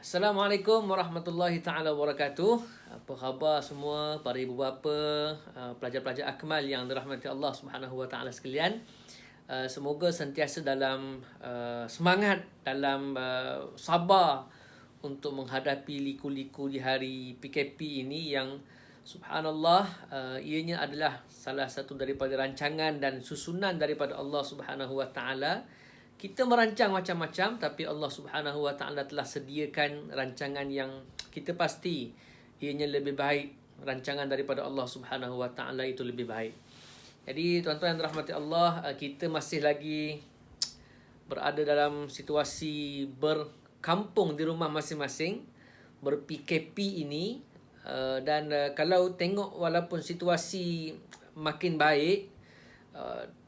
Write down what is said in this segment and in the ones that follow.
Assalamualaikum warahmatullahi taala wabarakatuh. Apa khabar semua para ibu bapa, pelajar-pelajar akmal yang dirahmati Allah Subhanahu wa taala sekalian. Semoga sentiasa dalam semangat, dalam sabar untuk menghadapi liku-liku di hari PKP ini yang subhanallah ianya adalah salah satu daripada rancangan dan susunan daripada Allah Subhanahu wa taala. Kita merancang macam-macam, tapi Allah Subhanahu wa taala telah sediakan rancangan yang kita pasti ianya lebih baik. Rancangan daripada Allah Subhanahu wa taala itu lebih baik. Jadi tuan-tuan yang dirahmati Allah, kita masih lagi berada dalam situasi berkampung di rumah masing-masing, ber-PKP ini, dan kalau tengok walaupun situasi makin baik,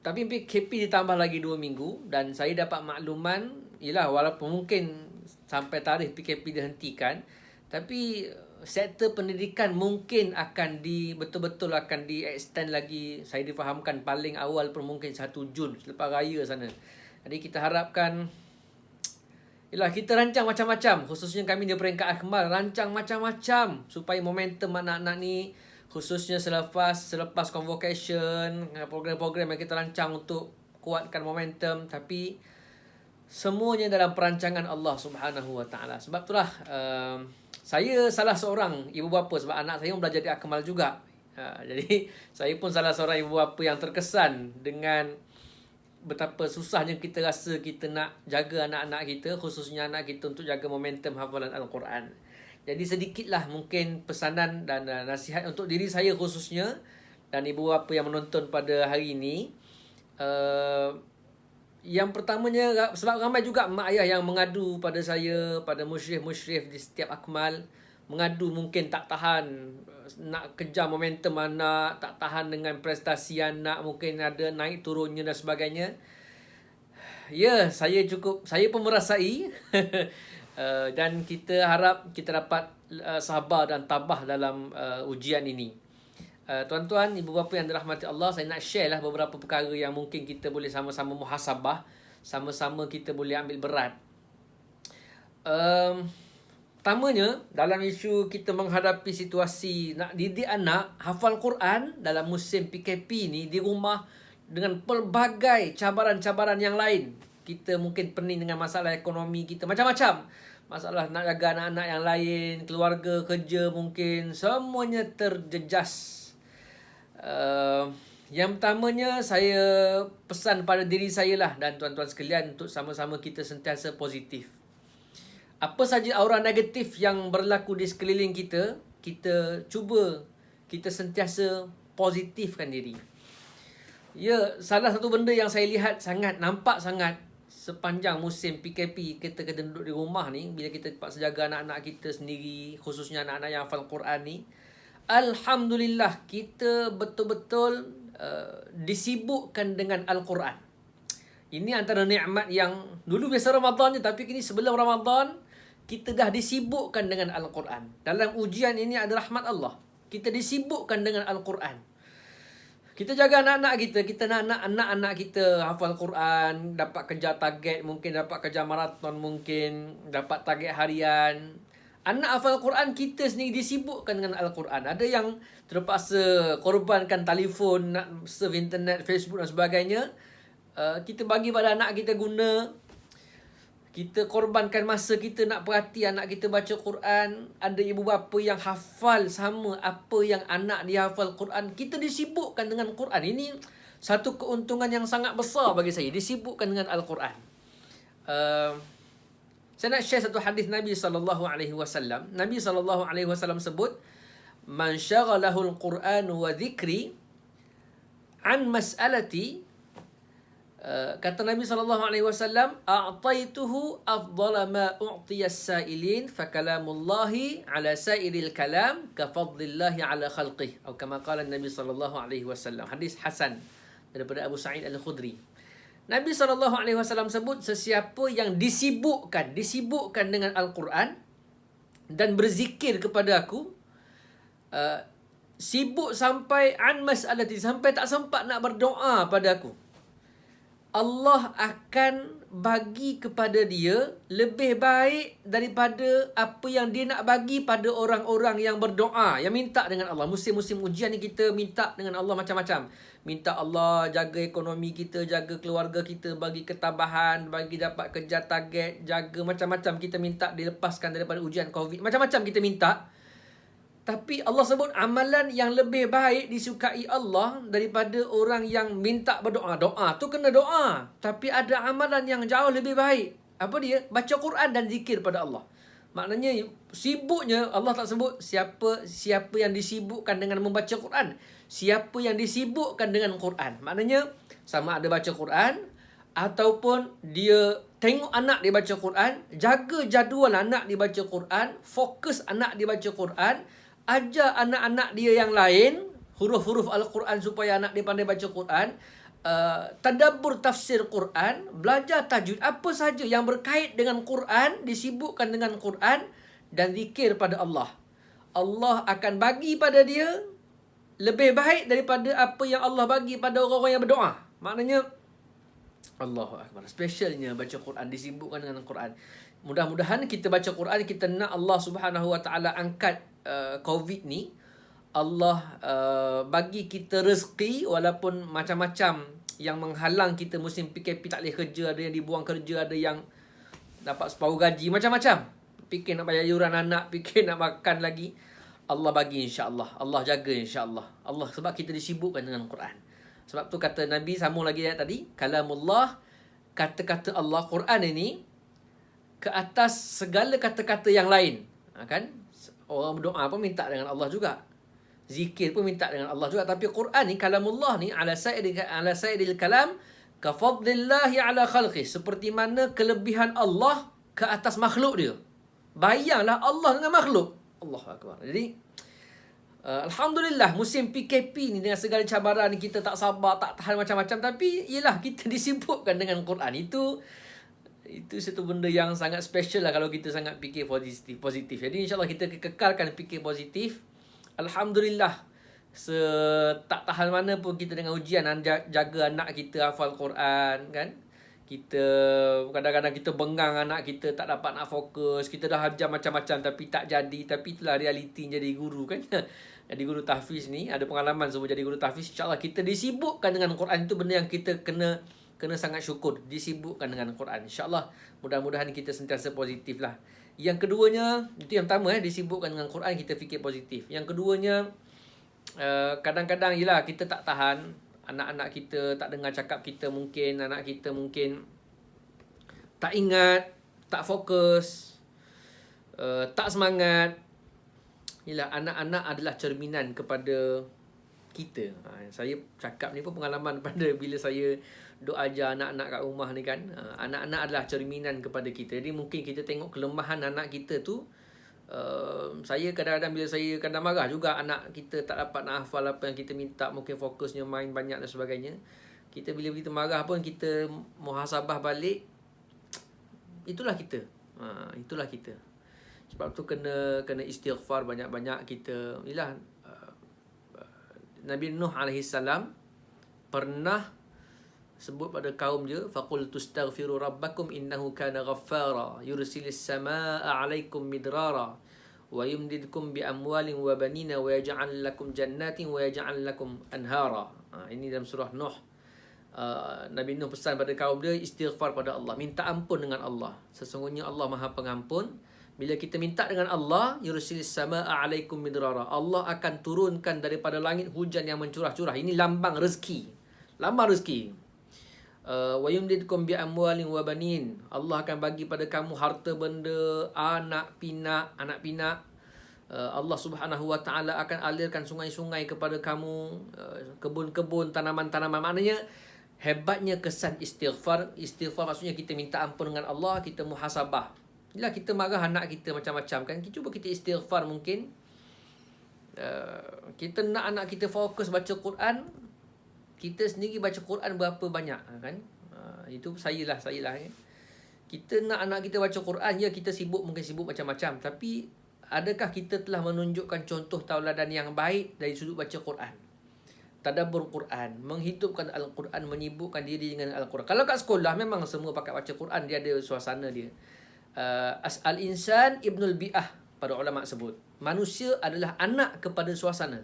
tapi PKP ditambah lagi 2 minggu dan saya dapat makluman ialah walaupun mungkin sampai tarikh PKP dihentikan, tapi sektor pendidikan mungkin akan betul-betul akan di-extend lagi. Saya difahamkan paling awal pun mungkin 1 Jun selepas raya sana. Jadi kita harapkan ialah kita rancang macam-macam, khususnya kami di peringkat akmal rancang macam-macam supaya momentum anak-anak ni, khususnya selepas convocation, program-program yang kita rancang untuk kuatkan momentum, tapi semuanya dalam perancangan Allah Subhanahu wa taala. Sebab itulah saya salah seorang ibu bapa, sebab anak saya belajar di akmal juga. Jadi saya pun salah seorang ibu bapa yang terkesan dengan betapa susahnya kita rasa kita nak jaga anak-anak kita, khususnya anak kita untuk jaga momentum hafalan Al-Quran. Jadi sedikitlah mungkin pesanan dan nasihat untuk diri saya khususnya dan ibu bapa yang menonton pada hari ini. Yang pertamanya, sebab ramai juga mak ayah yang mengadu pada saya, pada musyrif-musyrif di setiap akmal, mengadu mungkin tak tahan nak kejar momentum anak, tak tahan dengan prestasi anak, mungkin ada naik turunnya dan sebagainya. Ya, saya pun merasai dan kita harap kita dapat sabar dan tabah dalam ujian ini. Tuan-tuan, ibu bapa yang dirahmati Allah, saya nak share lah beberapa perkara yang mungkin kita boleh sama-sama muhasabah, sama-sama kita boleh ambil berat. Pertamanya, dalam isu kita menghadapi situasi nak didik anak hafal Quran dalam musim PKP ni di rumah dengan pelbagai cabaran-cabaran yang lain. Kita mungkin pening dengan masalah ekonomi kita, macam-macam. Masalah nak jaga anak-anak yang lain, keluarga, kerja mungkin, semuanya terjejas. Yang pertamanya, saya pesan pada diri saya lah dan tuan-tuan sekalian untuk sama-sama kita sentiasa positif. Apa saja aura negatif yang berlaku di sekeliling kita, kita cuba kita sentiasa positifkan diri. Ya, salah satu benda yang saya lihat nampak sangat sepanjang musim PKP, kita kena duduk di rumah ni, bila kita terpaksa jaga anak-anak kita sendiri, khususnya anak-anak yang hafal Quran ni, alhamdulillah kita betul-betul disibukkan dengan Al-Quran. Ini antara nikmat yang dulu biasa Ramadan je, tapi kini sebelum Ramadan kita dah disibukkan dengan Al-Quran. Dalam ujian ini ada rahmat Allah, kita disibukkan dengan Al-Quran. Kita jaga anak-anak kita nak anak-anak kita hafal Quran, dapat kejar target, mungkin dapat kejar maraton, mungkin dapat target harian. Anak hafal Quran, kita sendiri disibukkan dengan Al-Quran. Ada yang terpaksa korbankan telefon, nak surf internet, Facebook dan sebagainya. Kita bagi pada anak kita guna. Kita korbankan masa kita nak perhati anak kita baca Quran. Ada ibu bapa yang hafal sama apa yang anak dia hafal Quran. Kita disibukkan dengan Quran. Ini satu keuntungan yang sangat besar bagi saya. Disibukkan dengan Al-Quran. Saya nak share satu hadis Nabi SAW. Nabi SAW sebut, "Man syaghalahu al-Quran wa dhikri an mas'alati." Kata Nabi SAW, "A'taituhu afdala ma u'tiya as-sa'ilin, fa kalamullahi ala sa'iril kalam ka fadlillahi ala khalqih." Atau kama qala Nabi SAW. Hadis hasan daripada Abu Sa'id Al-Khudri. Nabi SAW sebut, sesiapa yang disibukkan dengan Al-Quran dan berzikir kepada aku, sibuk sampai an mas'alati, sampai tak sempat nak berdoa pada aku, Allah akan bagi kepada dia lebih baik daripada apa yang dia nak bagi pada orang-orang yang berdoa, yang minta dengan Allah. Musim-musim ujian ni kita minta dengan Allah macam-macam. Minta Allah jaga ekonomi kita, jaga keluarga kita, bagi ketabahan, bagi dapat kejar target, jaga macam-macam. Kita minta dilepaskan daripada ujian COVID. Macam-macam kita minta. Tapi Allah sebut amalan yang lebih baik disukai Allah daripada orang yang minta berdoa. Doa tu kena doa. Tapi ada amalan yang jauh lebih baik. Apa dia? Baca Quran dan zikir pada Allah. Maknanya sibuknya Allah tak sebut siapa yang disibukkan dengan membaca Quran. Siapa yang disibukkan dengan Quran. Maknanya sama ada baca Quran ataupun dia tengok anak dia baca Quran, jaga jadual anak dia baca Quran, fokus anak dia baca Quran, ajar anak-anak dia yang lain huruf-huruf Al-Quran supaya anak dia pandai baca Quran, tadabbur tafsir Quran, belajar tajwid, apa saja yang berkait dengan Quran, disibukkan dengan Quran dan zikir pada Allah. Allah akan bagi pada dia lebih baik daripada apa yang Allah bagi pada orang-orang yang berdoa. Maknanya Allahu Akbar. Specialnya baca Quran, disibukkan dengan Quran. Mudah-mudahan kita baca Quran, kita nak Allah Subhanahu Wa Taala angkat COVID ni. Allah bagi kita rezeki walaupun macam-macam yang menghalang kita musim PKP, tak boleh kerja, ada yang dibuang kerja, ada yang dapat separuh gaji, macam-macam. Fikir nak bayar yuran anak, fikir nak makan lagi. Allah bagi insya-Allah. Allah jaga insya-Allah. Allah sebab kita disibukkan dengan Quran. Sebab tu kata Nabi, sambung lagi ayat tadi, kalamullah, kata-kata Allah, Quran ini ke atas segala kata-kata yang lain. Kan? Orang berdoa pun minta dengan Allah juga. Zikir pun minta dengan Allah juga. Tapi Quran ni, kalamullah ni, ala sayyidil kalam, ka fadlillahi ala khalqih. Seperti mana kelebihan Allah ke atas makhluk dia. Bayanglah Allah dengan makhluk. Allahu Akbar. Jadi, Alhamdulillah, musim PKP ni dengan segala cabaran ni, kita tak sabar, tak tahan macam-macam. Tapi, yelah, kita disibukkan dengan Quran. Itu satu benda yang sangat special lah kalau kita sangat fikir positif. Jadi insyaAllah kita kekalkan fikir positif. Alhamdulillah, tak tahan mana pun kita dengan ujian, jaga anak kita hafal Quran, kan. Kita kadang-kadang kita bengang anak kita, tak dapat nak fokus. Kita dah ajar macam-macam tapi tak jadi. Tapi itulah realiti jadi guru, kan. Jadi guru tahfiz ni, ada pengalaman semua jadi guru tahfiz. InsyaAllah kita disibukkan dengan Quran. Itu benda yang kita kena sangat syukur, disibukkan dengan Quran. InsyaAllah mudah-mudahan kita sentiasa positif lah. Yang keduanya, itu yang pertama, disibukkan dengan Quran, kita fikir positif. Yang keduanya, kadang-kadang yelah kita tak tahan, anak-anak kita tak dengar cakap kita, mungkin anak kita mungkin tak ingat, tak fokus, tak semangat. Yelah, anak-anak adalah cerminan kepada kita. Saya cakap ni pun pengalaman pada bila saya duk ajar anak-anak kat rumah ni, kan. Anak-anak adalah cerminan kepada kita. Jadi mungkin kita tengok kelemahan anak kita tu. Saya kadang-kadang bila saya kadang marah juga anak kita tak dapat nak hafal apa yang kita minta, mungkin fokusnya main banyak dan sebagainya. Kita bila kita marah pun kita muhasabah balik. Itulah kita. Itulah kita. Sebab tu kena istighfar banyak-banyak kita. Yalah, Nabi Nuh AS pernah sebut pada kaum dia, faqul tastaghfiru rabbakum innahu kana ghaffara yursilis samaa 'alaikum midrara wa yumdidkum bi amwalin wa banina wa yaj'al lakum jannatin wa yaj'al lakum anhara. Ini dalam surah Nuh. Nabi Nuh pesan pada kaum dia, istighfar pada Allah, minta ampun dengan Allah. Sesungguhnya Allah Maha Pengampun. Bila kita minta dengan Allah, yursilis samaa 'alaikum midrara, Allah akan turunkan daripada langit hujan yang mencurah-curah. Ini lambang rezeki. Lambang rezeki. Wa yumdidkum bi amwalin wa banin, Allah akan bagi pada kamu harta benda, anak pinak. Allah Subhanahu Wa Taala akan alirkan sungai-sungai kepada kamu, kebun-kebun, tanaman-tanaman. Maknanya hebatnya kesan istighfar. Istighfar maksudnya kita minta ampun dengan Allah, kita muhasabah. Bila kita marah anak kita macam-macam, kan, cuba kita istighfar. Mungkin kita nak anak kita fokus baca Quran, kita sendiri baca Quran berapa banyak, kan? Itu saya lah. Kita nak anak kita baca Quran, ya kita sibuk, mungkin sibuk macam-macam. Tapi adakah kita telah menunjukkan contoh tauladan yang baik dari sudut baca Quran? tadabbur Quran, menghidupkan Al-Quran, menyibukkan diri dengan Al-Quran. Kalau kat sekolah memang semua pakai baca Quran, dia ada suasana dia. Al-insan ibnul bi'ah, para ulama sebut. Manusia adalah anak kepada suasana.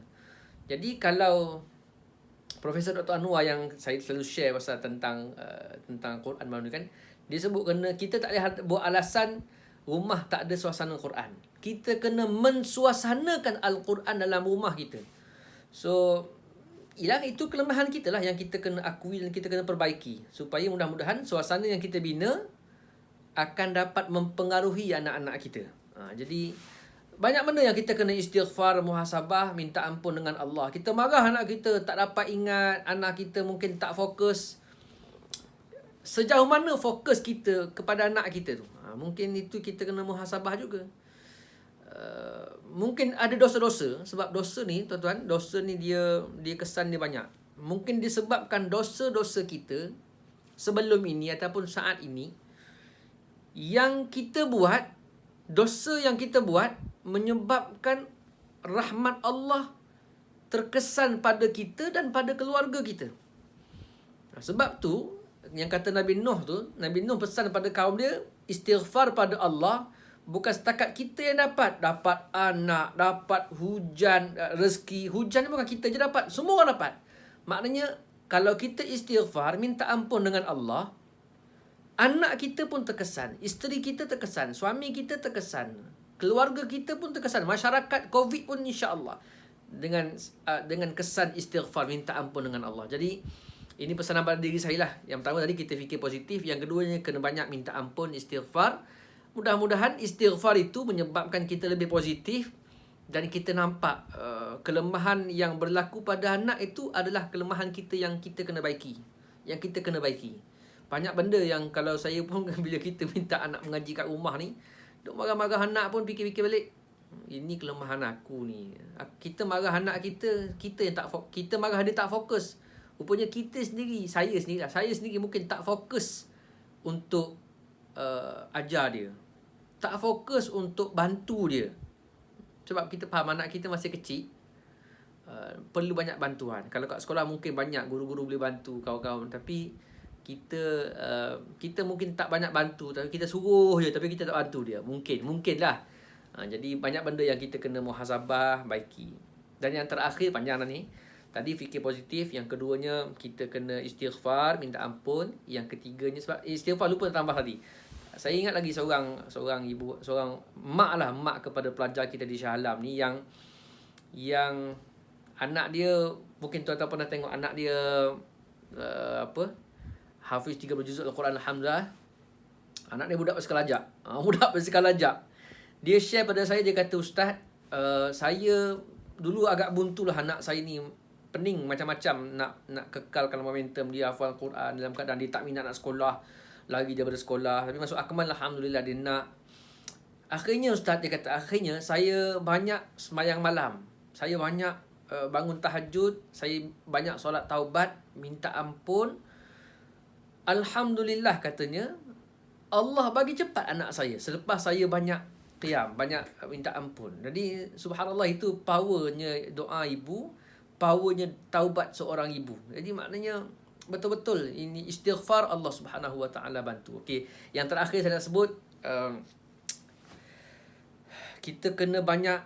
Jadi kalau Profesor Dr. Anwar yang saya selalu share pasal tentang Quran malam ni kan, dia sebut kena kita tak boleh buat alasan rumah tak ada suasana Quran. Kita kena mensuasanakan Al-Quran dalam rumah kita. So itu kelemahan kita lah yang kita kena akui dan kita kena perbaiki, supaya mudah-mudahan suasana yang kita bina akan dapat mempengaruhi anak-anak kita. Jadi banyak benda yang kita kena istighfar, muhasabah, minta ampun dengan Allah. Kita marah anak kita tak dapat ingat, anak kita mungkin tak fokus. Sejauh mana fokus kita kepada anak kita tu? Mungkin itu kita kena muhasabah juga. Mungkin ada dosa-dosa, sebab dosa ni tuan-tuan, dosa ni dia kesan dia banyak. Mungkin disebabkan dosa-dosa kita sebelum ini ataupun saat ini yang kita buat, dosa yang kita buat menyebabkan rahmat Allah terkesan pada kita dan pada keluarga kita. Sebab tu yang kata Nabi Nuh tu, Nabi Nuh pesan pada kaum dia, istighfar pada Allah. Bukan setakat kita yang dapat anak, dapat hujan, rezeki. Hujan ni bukan kita je dapat, semua orang dapat. Maknanya kalau kita istighfar, minta ampun dengan Allah, anak kita pun terkesan, isteri kita terkesan, suami kita terkesan, keluarga kita pun terkesan, masyarakat COVID pun insya-Allah dengan kesan istighfar, minta ampun dengan Allah. Jadi ini pesanan pada diri saya lah. Yang pertama tadi kita fikir positif, yang keduanya kena banyak minta ampun, istighfar. Mudah-mudahan istighfar itu menyebabkan kita lebih positif dan kita nampak kelemahan yang berlaku pada anak itu adalah kelemahan kita yang kita kena baiki. Banyak benda yang kalau saya pun bila kita minta anak mengaji kat rumah ni, duk marah-marah anak pun fikir-fikir balik. Ini kelemahan aku ni. Kita marah anak kita yang kita marah dia tak fokus. Rupanya kita sendiri, saya sendiri mungkin tak fokus untuk ajar dia, tak fokus untuk bantu dia. Sebab kita faham anak kita masih kecil, perlu banyak bantuan. Kalau kat sekolah mungkin banyak guru-guru boleh bantu kawan-kawan, tapi kita mungkin tak banyak bantu, tapi kita suruh je tapi kita tak bantu dia. Mungkinlah. Jadi banyak benda yang kita kena muhasabah, baiki. Dan yang terakhir, panjang dah ni. Tadi fikir positif, yang keduanya kita kena istighfar, minta ampun, yang ketiganya sebab istighfar lupa tambah tadi. Saya ingat lagi seorang ibu, seorang mak kepada pelajar kita di Shah Alam ni yang anak dia, mungkin tuan-tuan pernah tengok anak dia hafiz 30 juzuk Al-Quran, alhamdulillah. Anak dia budak bersekalajak. Dia share pada saya, dia kata, "Ustaz, saya dulu agak buntulah anak saya ni, pening macam-macam nak kekalkan momentum dia hafal Quran dalam keadaan dia tak minat nak sekolah, lagi daripada sekolah. Tapi masuk akmal, alhamdulillah dia nak. Akhirnya Ustaz," dia kata, "akhirnya saya banyak sembahyang malam. Saya banyak bangun tahajud, saya banyak solat taubat, minta ampun. Alhamdulillah," katanya, "Allah bagi cepat anak saya selepas saya banyak qiyam, banyak minta ampun." Jadi subhanallah, itu powernya doa ibu, powernya taubat seorang ibu. Jadi maknanya betul-betul ini istighfar, Allah Subhanahu Wa Taala bantu. Okey, yang terakhir saya nak sebut, kita kena banyak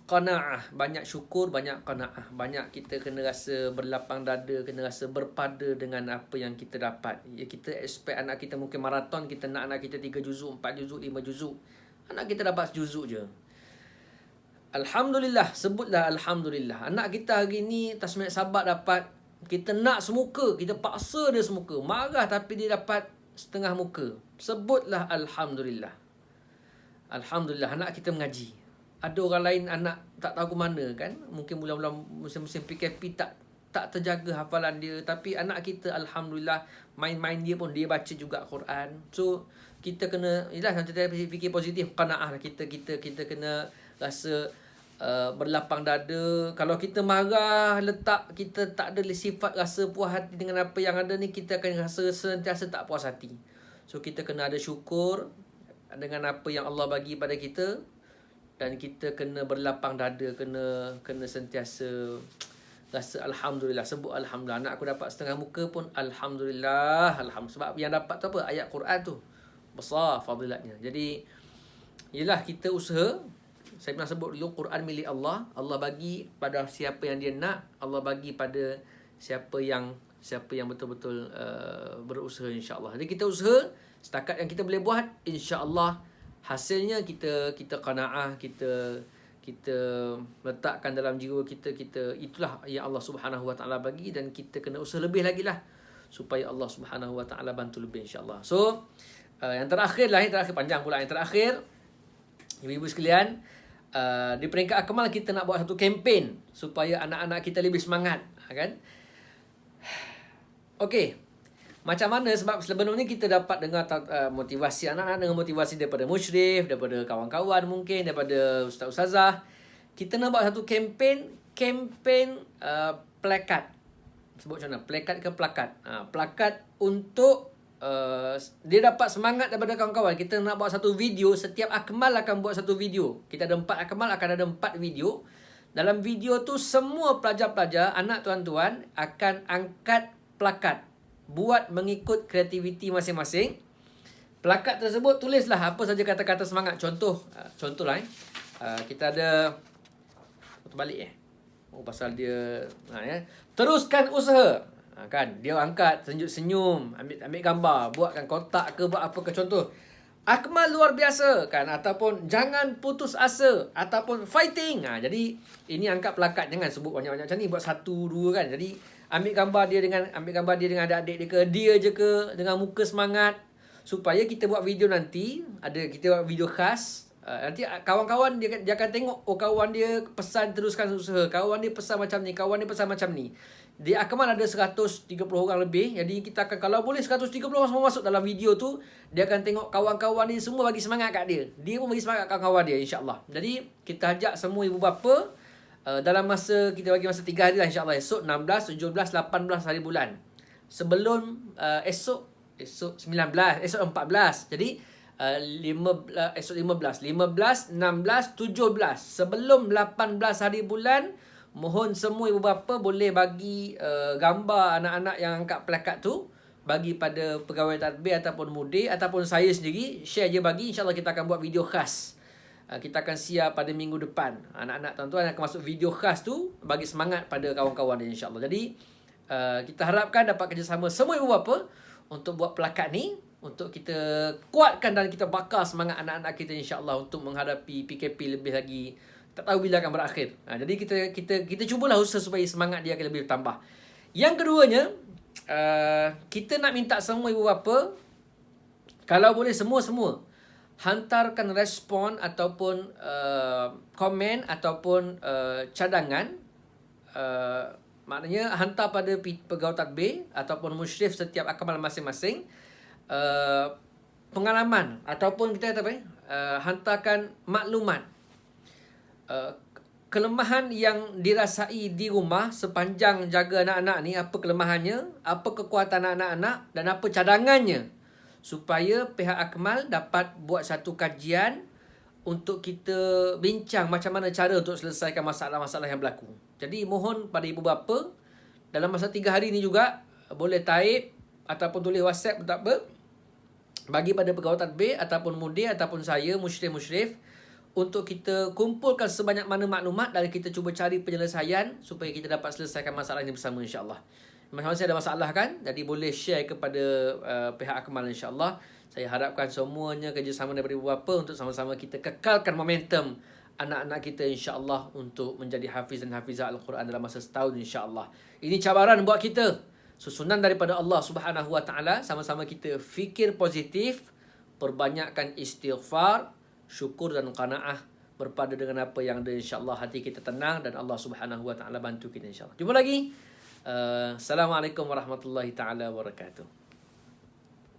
qanaah, banyak syukur, banyak qanaah. Banyak kita kena rasa berlapang dada, kena rasa berpada dengan apa yang kita dapat. Ya, kita expect anak kita mungkin maraton, kita nak anak kita 3 juzuk, 4 juzuk, 5 juzuk. Anak kita dapat sejuzuk je. Alhamdulillah, sebutlah Alhamdulillah. Anak kita hari ni tasmiyat sabat dapat, kita nak semuka, kita paksa dia semuka. Marah tapi dia dapat setengah muka. Sebutlah Alhamdulillah. Alhamdulillah, anak kita mengaji. Ada orang lain anak tak tahu ke mana kan. Mungkin mula-mula musim-musim PKP tak terjaga hafalan dia. Tapi anak kita Alhamdulillah, main-main dia pun dia baca juga Quran. So kita kena, nanti saya fikir positif, qanaah lah. Kita kena rasa berlapang dada. Kalau kita marah, kita tak ada sifat rasa puas hati dengan apa yang ada ni, kita akan rasa sentiasa tak puas hati. So kita kena ada syukur dengan apa yang Allah bagi pada kita, dan kita kena berlapang dada, kena sentiasa rasa alhamdulillah, sebut alhamdulillah. Anak aku dapat setengah muka pun alhamdulillah, alhamdulillah. Sebab yang dapat tu apa? Ayat Quran tu. Besar fadilatnya. Jadi ialah kita usaha. Saya pernah sebut dulu, Quran milik Allah. Allah bagi pada siapa yang dia nak. Allah bagi pada siapa yang betul-betul berusaha, insya-Allah. Jadi kita usaha setakat yang kita boleh buat, insya-Allah hasilnya kita qanaah, kita letakkan dalam jiwa kita itulah yang Allah Subhanahu Wa Taala bagi, dan kita kena usaha lebih lagi lah supaya Allah Subhanahu Wa Taala bantu lebih, insya-Allah. So yang terakhir panjang pula, yang terakhir ibu-ibu sekalian, di peringkat akmal kita nak buat satu kempen supaya anak-anak kita lebih semangat, kan? Okey. Macam mana? Sebab sebelum ni kita dapat dengar motivasi anak-anak dengan motivasi daripada musyrif, daripada kawan-kawan mungkin, daripada ustaz-ustazah. Kita nak buat satu kempen plakat. Sebut macam mana? Plakat ke plakat? Plakat untuk dia dapat semangat daripada kawan-kawan. Kita nak buat satu video. Setiap akmal akan buat satu video. Kita ada 4 akmal, akan ada 4 video. Dalam video tu semua pelajar-pelajar, anak tuan-tuan akan angkat plakat, buat mengikut kreativiti masing-masing. Plakat tersebut tulislah apa saja kata-kata semangat. Contohlah kita ada balik pasal dia teruskan usaha. Kan dia angkat senyum, ambil gambar, buatkan kotak ke, buat apa ke, contoh akmal luar biasa, kan, ataupun jangan putus asa, ataupun fighting. Jadi ini angkat plakat, jangan sebut banyak-banyak macam ni, buat 1 2 kan. Jadi ambil gambar dia dengan adik-adik dia ke, dia je ke, dengan muka semangat, supaya kita buat video nanti, kita buat video khas. Nanti kawan-kawan dia akan tengok, kawan dia pesan teruskan usaha, kawan dia pesan macam ni, kawan dia pesan macam ni. Di akmal ada 130 orang lebih. Jadi kita akan, kalau boleh 130 orang semua masuk dalam video tu, dia akan tengok kawan-kawan ni semua bagi semangat kat dia. Dia pun bagi semangat kat kawan dia, insya-Allah. Jadi kita ajak semua ibu bapa dalam masa, kita bagi masa 3 hari lah, insya-Allah. Esok 16, 17, 18 hari bulan. Sebelum esok 19, esok 14. Jadi esok 15, 16, 17. Sebelum 18 hari bulan, mohon semua ibu bapa boleh bagi gambar anak-anak yang angkat plakat tu, bagi pada pegawai tadbir ataupun mudir ataupun saya sendiri, share je bagi. InsyaAllah kita akan buat video khas. Kita akan siap pada minggu depan. Anak-anak tuan-tuan akan masuk video khas tu, bagi semangat pada kawan-kawan dia, insyaAllah. Jadi kita harapkan dapat kerjasama semua ibu bapa untuk buat plakat ni, untuk kita kuatkan dan kita bakar semangat anak-anak kita, insyaAllah, untuk menghadapi PKP lebih lagi. Tak tahu bila akan berakhir. Jadi kita cubalah usaha supaya semangat dia akan lebih bertambah. Yang keduanya, kita nak minta semua ibu bapa, kalau boleh semua hantarkan respon ataupun komen ataupun cadangan. Maknanya hantar pada pegawai tadbir ataupun musyrif setiap akmal masing-masing, pengalaman ataupun kita kata hantarkan maklumat, kelemahan yang dirasai di rumah sepanjang jaga anak-anak ni, apa kelemahannya, apa kekuatan anak-anak, dan apa cadangannya, supaya pihak akmal dapat buat satu kajian untuk kita bincang macam mana cara untuk selesaikan masalah-masalah yang berlaku. Jadi mohon pada ibu bapa, dalam masa 3 hari ni juga boleh type ataupun tulis WhatsApp, tak apa, bagi pada pegawai tadbir ataupun mudir ataupun saya, musyrif, untuk kita kumpulkan sebanyak mana maklumat dan kita cuba cari penyelesaian supaya kita dapat selesaikan masalah ini bersama, insya-Allah. Masing-masing ada masalah kan, jadi boleh share kepada pihak akmal, insya-Allah. Saya harapkan semuanya kerjasama daripada ibu bapa untuk sama-sama kita kekalkan momentum anak-anak kita, insya-Allah, untuk menjadi hafiz dan hafizah Al-Quran dalam masa setahun, insya-Allah. Ini cabaran buat kita, susunan daripada Allah Subhanahu Wa Taala. Sama-sama kita fikir positif, perbanyakkan istighfar, syukur dan qanaah, berpada dengan apa yang ada, insya-Allah hati kita tenang dan Allah Subhanahu Wa Taala bantu kita, insya-Allah. Jumpa lagi. Assalamualaikum warahmatullahi taala wabarakatuh.